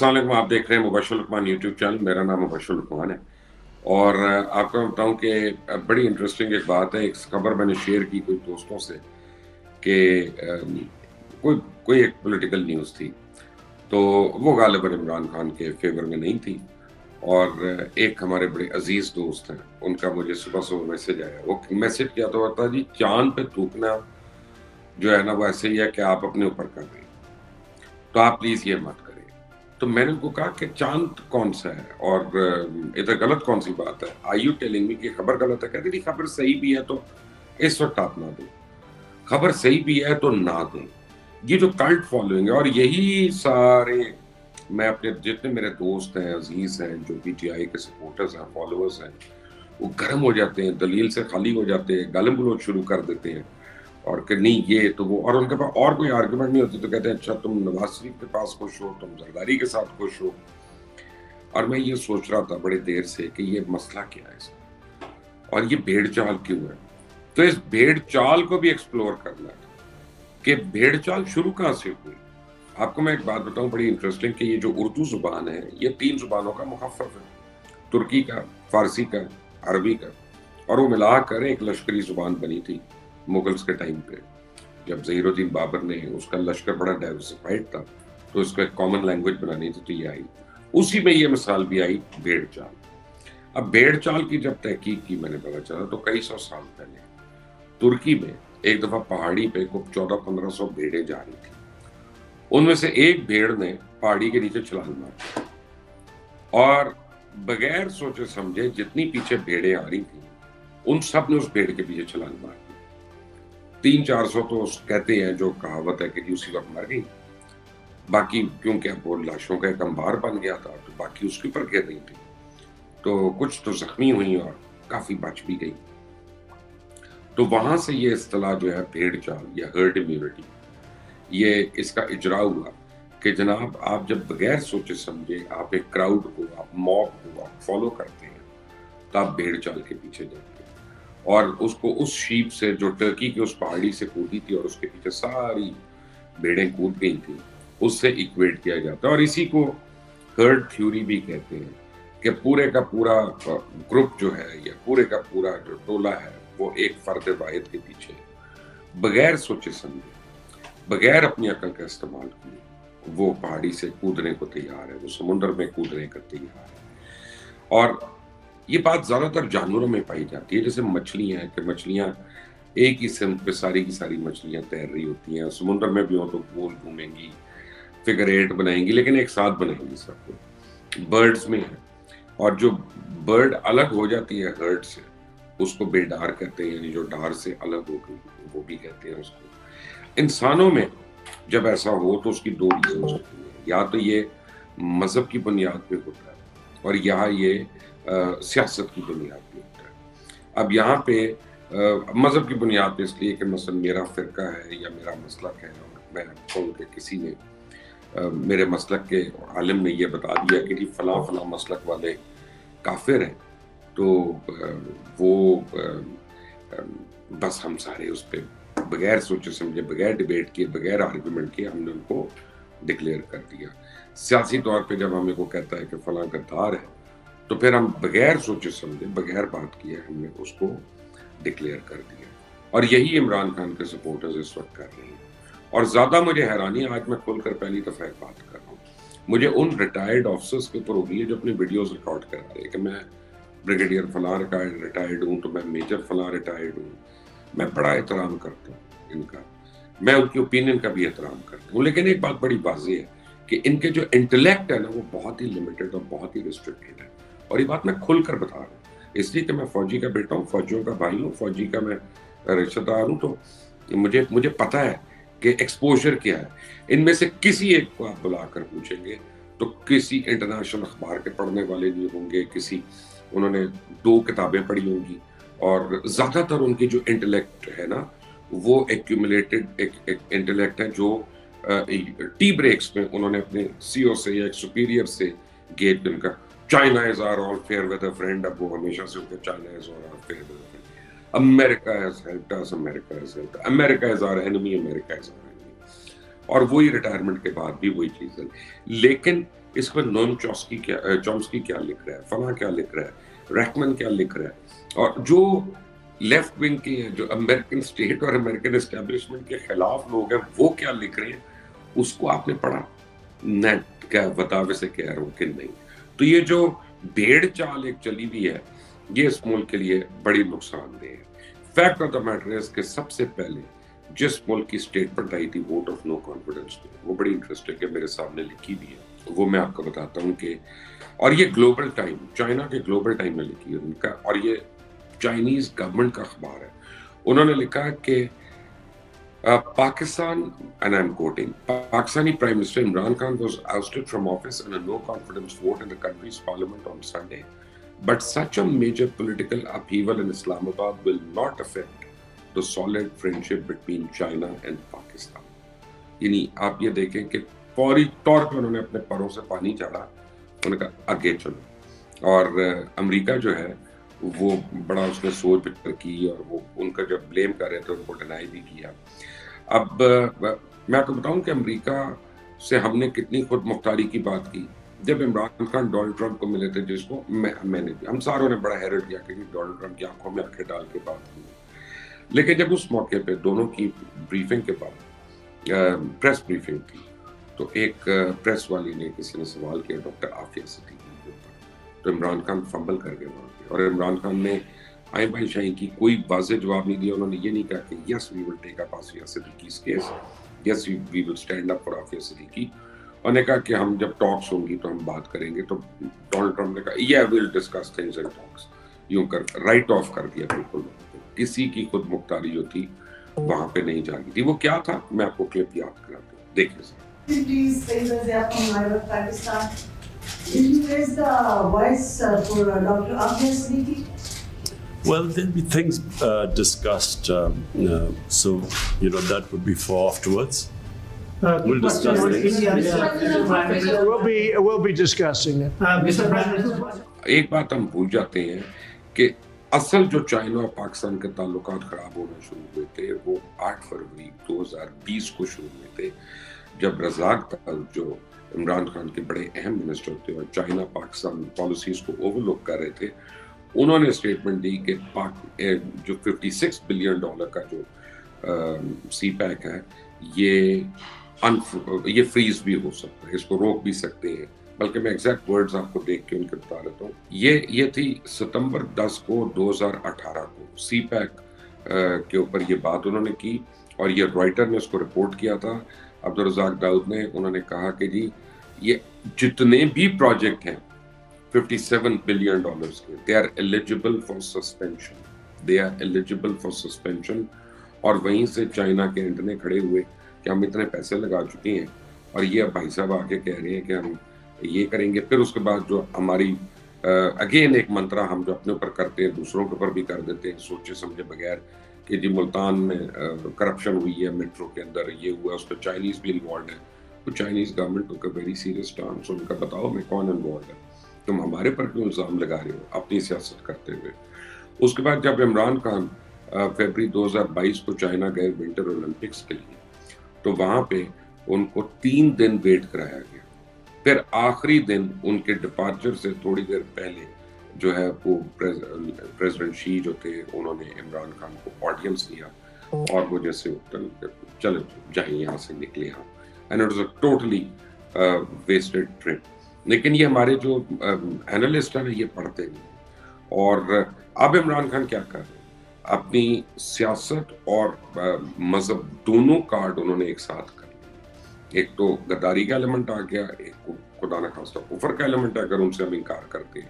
अस्सलाम वालेकुम, आप देख रहे हैं मुबश्शिर लुकमान यूट्यूब चैनल। मेरा नाम मुबश्शिर लुकमान है और आपको बताऊं कि बड़ी इंटरेस्टिंग एक बात है। एक खबर मैंने शेयर की कुछ दोस्तों से कि कोई कोई एक पॉलिटिकल न्यूज़ थी, तो वो गालिबन इमरान खान के फेवर में नहीं थी। और एक हमारे बड़े अजीज दोस्त हैं, उनका मुझे सुबह सुबह मैसेज आया। वो मैसेज क्या तो होता जी, चांद पे थूकना जो है ना वो ऐसे ही है कि आप अपने ऊपर कर रहे हैं, तो आप प्लीज ये मत करें। तो मैंने उनको कहा कि चांद कौन सा है और इधर गलत कौन सी बात है? आई यू टेलिंग मी कि खबर गलत है? कहते नहीं, खबर सही भी है तो इस वक्त आप ना दो, खबर सही भी है तो ना दें। ये जो कल्ट फॉलोइंग है, और यही सारे मैं अपने जितने मेरे दोस्त हैं, अजीज हैं, जो पीटीआई के सपोर्टर्स हैं, फॉलोअर्स हैं, वो गर्म हो जाते हैं, दलील से खाली हो जाते हैं, गालिम गलौज शुरू कर देते हैं और कि नहीं ये तो वो, और उनके पास और कोई आर्गुमेंट नहीं होती तो कहते हैं अच्छा तुम नवाज शरीफ के पास खुश हो, तुम जरदारी के साथ खुश हो। और मैं ये सोच रहा था बड़ी देर से कि ये मसला क्या है इसका और ये भेड़ चाल क्यों है। तो इस भेड़ चाल को भी एक्सप्लोर करना है कि भेड़ चाल शुरू कहाँ से हुई। आपको मैं एक बात बताऊं बड़ी इंटरेस्टिंग कि ये जो उर्दू जुबान है ये 3 जुबानों का मुखफ़फ़ है, तुर्की का, फारसी का, अरबी का, और वो मिलाकर एक लश्करी जुबान बनी थी मुगल्स के टाइम पे। जब ज़हीरुद्दीन बाबर ने, उसका लश्कर बड़ा डाइवर्सिफाइड था, तो इसको एक कॉमन लैंग्वेज बनानी थी तो ये आई। उसी में ये मिसाल भी आई भेड़ चाल। अब भेड़ चाल की जब तहकीक की मैंने पता चला तो कई सौ साल पहले तुर्की में एक दफा पहाड़ी पे कुछ 1400-1500 भेड़ें जा रही थी। उनमें से एक भेड़ ने पहाड़ी के नीचे छलांग मारी और बगैर सोचे समझे जितनी पीछे भेड़ें आ रही थी उन सब ने उस भेड़ के पीछे छलांग मार दी। 300-400 तो कहते हैं, जो कहावत है कि उसी वक्त मर गई, बाकी क्योंकि अब वो लाशों का एक अंबार बन गया था तो बाकी उसके ऊपर गिर रही थी, तो कुछ तो जख्मी हुई और काफी बच भी गई। तो वहां से ये इस्तिलाह जो है भेड़ चाल या हर्ड इम्यूनिटी, ये इसका इजरा हुआ कि जनाब आप जब बगैर सोचे समझे आप एक क्राउड को, आप मॉब को आप फॉलो करते हैं तो आप भेड़ चाल के पीछे जाते हैं और उसको उस शीप से जो टर्की के उस पहाड़ी से कूदी थी और उसके पीछे सारी भेड़ें कूद गई थी, उससे इक्वेट किया जाता है। और इसी को हर्ड थ्योरी भी कहते हैं कि पूरे का पूरा ग्रुप जो है या पूरे का पूरा जो टोला है वो एक फर्द वाहिद के पीछे बगैर सोचे समझे, बगैर अपनी अकल का इस्तेमाल किए वो पहाड़ी से कूदने को तैयार है, वो समुद्र में कूदने को तैयार है। और ये बात ज्यादातर जानवरों में पाई जाती है, जैसे मछलियां हैं कि मछलियां एक ही सिमत पे सारी की सारी मछलियां तैर रही होती हैं, समुद्र में भी हो तो गोल घूमेंगी, फिगर 8 बनाएंगी, लेकिन एक साथ बनाएंगी सबको। बर्ड्स में है, और जो बर्ड अलग हो जाती है हर्ड से उसको बेडार कहते हैं, यानी जो डार से अलग हो गई वो भी कहते हैं उसको। इंसानों में जब ऐसा हो तो उसकी 2 रीजन होती है, या तो ये मजहब की बुनियाद पे होता है और यहाँ ये सियासत की बुनियाद पे होता है। अब यहाँ पे मजहब की बुनियाद पे इसलिए कि मसलन मेरा फिरका है या मेरा मसलक है और मैं कहूँ कि किसी ने मेरे मसलक के आलिम ने ये बता दिया कि जी फला फला मसलक वाले काफिर हैं, तो वो बस हम सारे उस पर बगैर सोचे समझे, बगैर डिबेट किए, बगैर आर्गुमेंट किए हमने उनको डिक्लेयर कर दिया। सियासी तौर पे जब हमें को कहता है कि फला गद्दार है तो फिर हम बगैर सोचे समझे, बगैर बात किए हमने उसको डिक्लेयर कर दिया। और यही इमरान खान के सपोर्टर्स इस वक्त कर रहे हैं। और ज्यादा मुझे हैरानी, आज मैं खुलकर पहली दफा एक बात कर रहा हूँ, मुझे उन रिटायर्ड ऑफिसर्स के ऊपर हो रही है जो अपनी वीडियोस रिकॉर्ड करा रहे हैं कि मैं ब्रिगेडियर फला रिटायर्ड हूँ, तो मैं मेजर फला रिटायर्ड हूँ। मैं बड़ा एहतराम करता हूँ इनका, मैं उनकी ओपिनियन का भी एहतराम करता हूँ, लेकिन एक बात बड़ी वाज़ेह है कि इनके जो इंटेलेक्ट है ना वो बहुत ही लिमिटेड और बहुत ही रिस्ट्रिक्टेड है। और ये बात मैं खुलकर बता रहा हूँ इसलिए कि मैं फौजी का बेटा हूँ, फौजियों का भाई हूँ, फौजी का मैं रिश्तेदार हूँ, तो मुझे पता है कि एक्सपोजर क्या है। इनमें से किसी एक को आप बुलाकर पूछेंगे तो किसी इंटरनेशनल अखबार के पढ़ने वाले नहीं होंगे, किसी उन्होंने 2 किताबें पढ़ी होंगी, और ज्यादातर उनकी जो इंटेलेक्ट है ना वो एक्यूमुलेटेड एक इंटेलेक्ट है जो टी ब्रेक्स में उन्होंने अपने सीओ से या एक सुपीरियर से गेट उनका China is our all fair weather friend, अब वो हमेशा से उनका China is our fair weather friend, America has helped us, America has helped, America is our enemy, America is our enemy, और वही रिटायरमेंट के बाद भी वही चीज है। लेकिन اس پر نوم چومسکی کیا لکھ رہا ہے, فلاں کیا لکھ رہا ہے, ریکمن کیا لکھ رہا ہے, اور جو لیفٹ ونگ کے ہیں, جو امریکن اسٹیٹ اور امریکن اسٹیبلشمنٹ کے خلاف لوگ ہیں, وہ کیا لکھ رہے ہیں, اس کو آپ نے پڑھا؟ نیٹ کیا بتاوے سے کہہ رہا ہوں کہ نہیں. تو یہ جو بھیڑ چال ایک چلی ہوئی ہے, یہ اس ملک کے لیے بڑی نقصان دہ ہے. فیکٹ آف دا میٹر ہے کہ سب سے پہلے جس ملک کی اسٹیٹمنٹ آئی تھی ووٹ آف نو کانفیڈنس میں, وہ بڑی انٹرسٹنگ ہے, میرے سامنے لکھی بھی ہے, وہ میں آپ کو بتاتا ہوں کہ, اور یہ گلوبل ٹائم, چائنا کے گلوبل ٹائم میں لکھی ہے ان کا, اور یہ چائنیز گورنمنٹ کا اخبار ہے. انہوں نے لکھا کہ Pakistan, and I'm quoting, Pakistani Prime Minister Imran Khan was ousted from office in a no-confidence vote in the country's parliament on Sunday. But such a major political upheaval in Islamabad will not affect the solid friendship between China and Pakistan. یعنی آپ یہ دیکھیں کہ فوری طور پہ انہوں نے اپنے پروں سے پانی چاڑا, انہوں نے کہا آگے چلو. اور امریکہ جو ہے وہ بڑا اس نے سوچ بچر کی, اور وہ ان کا جب بلیم کر رہے تھے ان کو ڈینائی بھی کیا. اب میں آپ کو بتاؤں کہ امریکہ سے ہم نے کتنی خود مختاری کی بات کی. جب عمران خان ڈونلڈ ٹرمپ کو ملے تھے, جس کو میں نے, ہم ساروں نے بڑا حیرت کیا کہ ڈونلڈ ٹرمپ کی آنکھوں میں آنکھیں ڈال کے بات کی. لیکن جب اس موقع پہ دونوں کی بریفنگ کے بعد پریس بریفنگ تھی, تو ایک پریس والی نے, کسی نے سوال کیا ڈاکٹر عافیہ صدیقی کے اوپر, تو عمران خان فمبل کر گئے وہاں پہ, اور عمران خان نے آئیں بھائی شاہی کی کوئی واضح جواب نہیں دیا. انہوں نے یہ نہیں کہا کہ yes we will take up Aafia Siddiqui's case, yes we will stand up for Aafia Siddiqui. انہوں نے کہا کہ ہم جب ٹاکس ہوں گی تو ہم بات کریں گے. تو ڈونلڈ ٹرمپ نے کہا یا ویل ڈسکس تھنگز ان ٹاکس, یوں کر رائٹ آف کر دیا بالکل. کسی کی خود مختاری جو تھی وہاں پہ نہیں جاگی تھی. وہ کیا تھا, میں آپ کو کلپ یاد کراتا ہوں, دیکھیں سر. Well, there'll be things discussed, so that would be for afterwards. We'll discuss things. We'll be discussing it. Mr. President. ایک بات ہم بھول جاتے ہیں کہ اصل جو چائنا اور پاکستان کے تعلقات خراب ہونا شروع ہوئے تھے وہ 8 فروری 2020 کو شروع ہوئے تھے, جب رزاق طلب جو عمران خان کے بڑے اہم منسٹر تھے اور چائنا پاکستان پالیسیز کو اوور لک کر رہے تھے, انہوں نے اسٹیٹمنٹ دی کہ جو $56 بلین کا جو سی پیک ہے یہ فریز بھی ہو سکتا ہے, اس کو روک بھی سکتے ہیں. بلکہ میں ایگزیکٹ ورڈز آپ کو دیکھ کے ان کے بتا رہتا ہوں. یہ تھی ستمبر 10 کو 2018 کو سی پیک کے اوپر یہ بات انہوں نے کی, اور یہ رائٹر نے اس کو رپورٹ کیا تھا, عبدالرزاق داؤد نے. انہوں نے کہا کہ جی یہ جتنے بھی پروجیکٹ ہیں $57 بلین کے, they are eligible for suspension. They are eligible for suspension. اور وہیں سے چائنا کے انٹرنے کھڑے ہوئے کہ ہم اتنے پیسے لگا چکے ہیں, اور یہ بھائی صاحب آ کے کہہ رہے ہیں کہ ہم یہ کریں گے. پھر اس کے بعد جو ہماری اگین ایک منترا ہم جو اپنے اوپر کرتے ہیں دوسروں کے اوپر بھی کر دیتے ہیں سوچے سمجھے بغیر, کہ جی ملتان میں کرپشن ہوئی ہے میٹرو کے اندر, یہ ہوا, اس پہ چائنیز بھی انوالوڈ ہے. تو چائنیز گورنمنٹ کو ویری سیریس اسٹانس, ان کا بتاؤ میں کون انوالوڈ ہے, تم ہمارے پر کیوں الزام لگا رہے ہو اپنی سیاست کرتے ہوئے. اس کے بعد جب عمران خان فیبری 2022 کو چائنا گئے ونٹر اولمپکس کے لیے, تو وہاں پہ ان کو 3 دن ویٹ کرایا گیا. پھر آخری دن ان کے ڈپارچر سے تھوڑی دیر پہلے جو ہے وہ پریزیڈنٹ شی جو تھے انہوں نے عمران خان کو آڈینس دیا, اور وہ جیسے چلو جائیں یہاں سے نکلے ہم, and it was a totally wasted trip. لیکن یہ ہمارے جو اینالسٹ ہیں یہ پڑھتے نہیں. اور اب عمران خان کیا کر رہے ہیں, اپنی سیاست اور مذہب دونوں کارڈ انہوں نے ایک ساتھ کر لیا. ایک تو غداری کا ایلیمنٹ آ گیا, ایک خدا نہ خواستہ کفر کا ایلیمنٹ ہے اگر ان سے ہم انکار کرتے ہیں,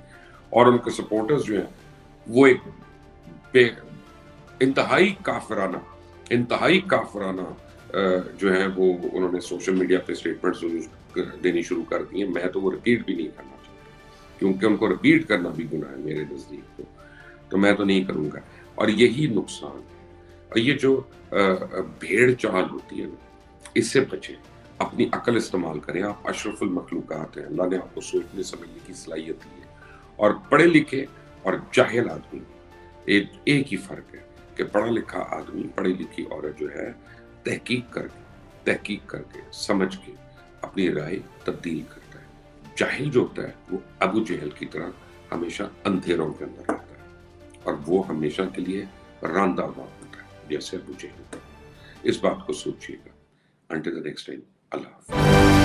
اور ان کے سپورٹرز جو ہیں وہ ایک انتہائی کافرانہ جو ہے وہ انہوں نے سوشل میڈیا پہ اسٹیٹمنٹس دینی شروع کر دی ہیں. میں تو وہ رپیٹ بھی نہیں کرنا چاہتا, کیونکہ ان کو رپیٹ کرنا بھی گناہ ہے میرے نزدیک, تو میں تو نہیں کروں گا. اور یہی نقصان ہے. اور یہ جو بھیڑ چال ہوتی ہے نا, اس سے بچیں, اپنی عقل استعمال کریں. آپ اشرف المخلوقات ہیں, اللہ نے آپ کو سوچنے سمجھنے کی صلاحیت دی ہے. اور پڑھے لکھے اور جاہل آدمی ایک ہی فرق ہے کہ پڑھا لکھا آدمی, پڑھی لکھی عورت جو ہے تحقیق کر کے سمجھ کے اپنی رائے تبدیل کرتا ہے. جاہل جو ہوتا ہے وہ ابو جہل کی طرح ہمیشہ اندھیروں کے اندر رہتا ہے اور وہ ہمیشہ کے لیے راندہ ہوا ہوتا ہے جیسے ابو جہل ہوتا ہے. اس بات کو سوچیے گا. انٹل دی نیکسٹ ٹائم، اللہ حافظ.